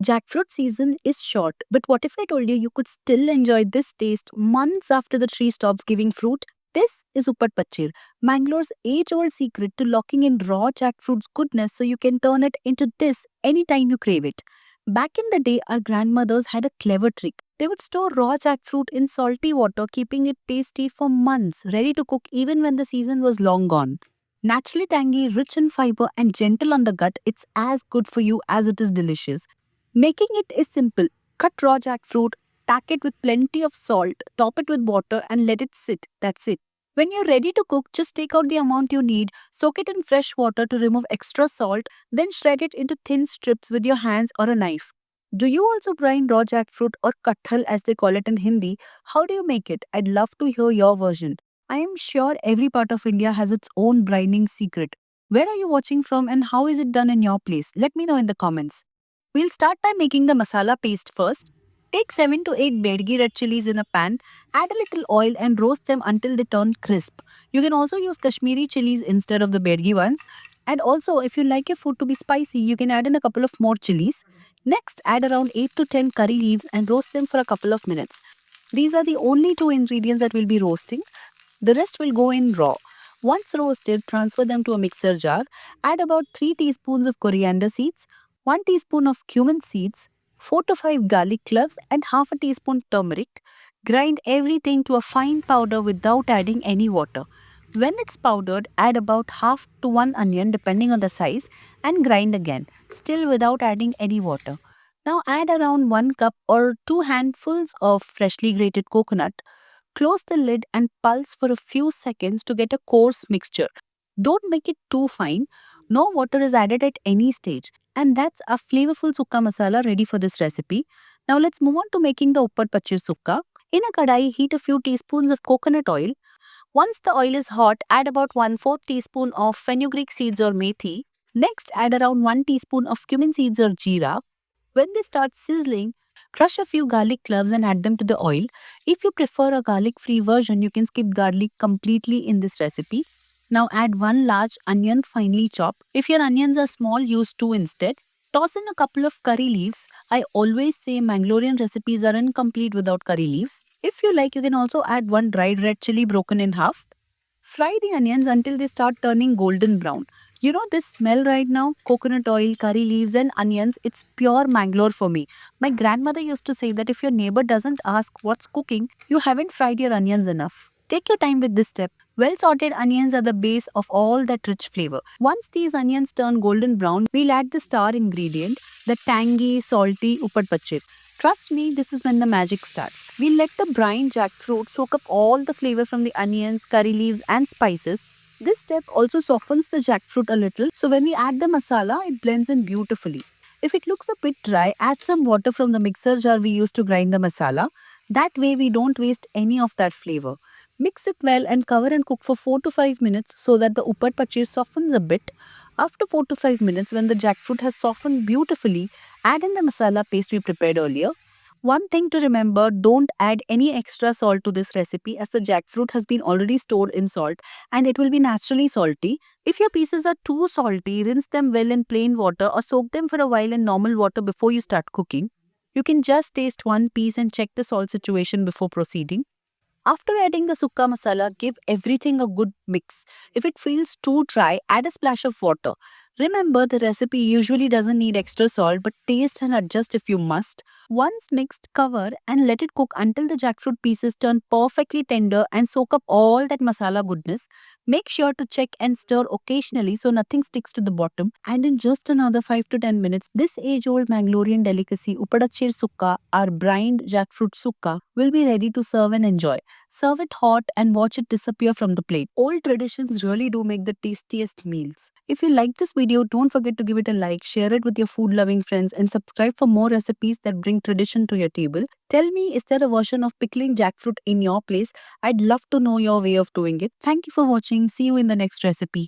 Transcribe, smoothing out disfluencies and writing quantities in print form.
Jackfruit season is short, but what if I told you you could still enjoy this taste months after the tree stops giving fruit? This is Uppat Pachir, Mangalore's age-old secret to locking in raw jackfruit's goodness so you can turn it into this anytime you crave it. Back in the day, our grandmothers had a clever trick. They would store raw jackfruit in salty water, keeping it tasty for months, ready to cook even when the season was long gone. Naturally tangy, rich in fiber, and gentle on the gut, it's as good for you as it is delicious. Making it is simple. Cut raw jackfruit, pack it with plenty of salt, top it with water, and let it sit. That's it. When you're ready to cook, just take out the amount you need, soak it in fresh water to remove extra salt, then shred it into thin strips with your hands or a knife. Do you also brine raw jackfruit or kathal as they call it in Hindi? How do you make it? I'd love to hear your version. I am sure every part of India has its own brining secret. Where are you watching from and how is it done in your place? Let me know in the comments. We'll start by making the masala paste first. Take 7 to 8 bedgi red chilies in a pan, add a little oil and roast them until they turn crisp. You can also use Kashmiri chilies instead of the bedgi ones. And also, if you like your food to be spicy, you can add in a couple of more chilies. Next, add around 8 to 10 curry leaves and roast them for a couple of minutes. These are the only two ingredients that we'll be roasting. The rest will go in raw. Once roasted, transfer them to a mixer jar. Add about 3 teaspoons of coriander seeds, 1 teaspoon of cumin seeds, 4 to 5 garlic cloves, and half a teaspoon turmeric. Grind everything to a fine powder without adding any water. When it's powdered, add about half to 1 onion depending on the size and grind again, still without adding any water. Now add around 1 cup or 2 handfuls of freshly grated coconut. Close the lid and pulse for a few seconds to get a coarse mixture. Don't make it too fine. No water is added at any stage. And that's a flavorful sukka masala ready for this recipe. Now let's move on to making the Uppat Pachir sukka. In a kadai, heat a few teaspoons of coconut oil. Once the oil is hot, add about 1/4 teaspoon of fenugreek seeds or methi. Next, add around 1 teaspoon of cumin seeds or jeera. When they start sizzling, crush a few garlic cloves and add them to the oil. If you prefer a garlic-free version, you can skip garlic completely in this recipe. Now add 1 large onion finely chopped. If your onions are small, use 2 instead. Toss in a couple of curry leaves. I always say Mangalorean recipes are incomplete without curry leaves. If you like, you can also add 1 dried red chili broken in half. Fry the onions until they start turning golden brown. You know this smell right now? Coconut oil, curry leaves, and onions. It's pure Mangalore for me. My grandmother used to say that if your neighbor doesn't ask what's cooking, you haven't fried your onions enough. Take your time with this step. Well sorted onions are the base of all that rich flavor. Once these onions turn golden brown, we'll add the star ingredient, the tangy, salty Uppat Pachir. Trust me, this is when the magic starts. We let the brine jackfruit soak up all the flavor from the onions, curry leaves, and spices. This step also softens the jackfruit a little, so when we add the masala, it blends in beautifully. If it looks a bit dry, add some water from the mixer jar we used to grind the masala. That way, we don't waste any of that flavor. Mix it well and cover and cook for 4 to 5 minutes so that the Uppat Pachir softens a bit. After 4 to 5 minutes, when the jackfruit has softened beautifully, add in the masala paste we prepared earlier. One thing to remember, don't add any extra salt to this recipe as the jackfruit has been already stored in salt and it will be naturally salty. If your pieces are too salty, rinse them well in plain water or soak them for a while in normal water before you start cooking. You can just taste one piece and check the salt situation before proceeding. After adding the sukka masala, give everything a good mix. If it feels too dry, add a splash of water. Remember, the recipe usually doesn't need extra salt, but taste and adjust if you must. Once mixed, cover and let it cook until the jackfruit pieces turn perfectly tender and soak up all that masala goodness. Make sure to check and stir occasionally so nothing sticks to the bottom. And in just another 5 to 10 minutes, this age-old Mangalorean delicacy, Upadachir Sukka, our brined jackfruit sukka, will be ready to serve and enjoy. Serve it hot and watch it disappear from the plate. Old traditions really do make the tastiest meals. If you like this video, don't forget to give it a like, share it with your food-loving friends, and subscribe for more recipes that bring tradition to your table. Tell me, is there a version of pickling jackfruit in your place? I'd love to know your way of doing it. Thank you for watching. See you in the next recipe.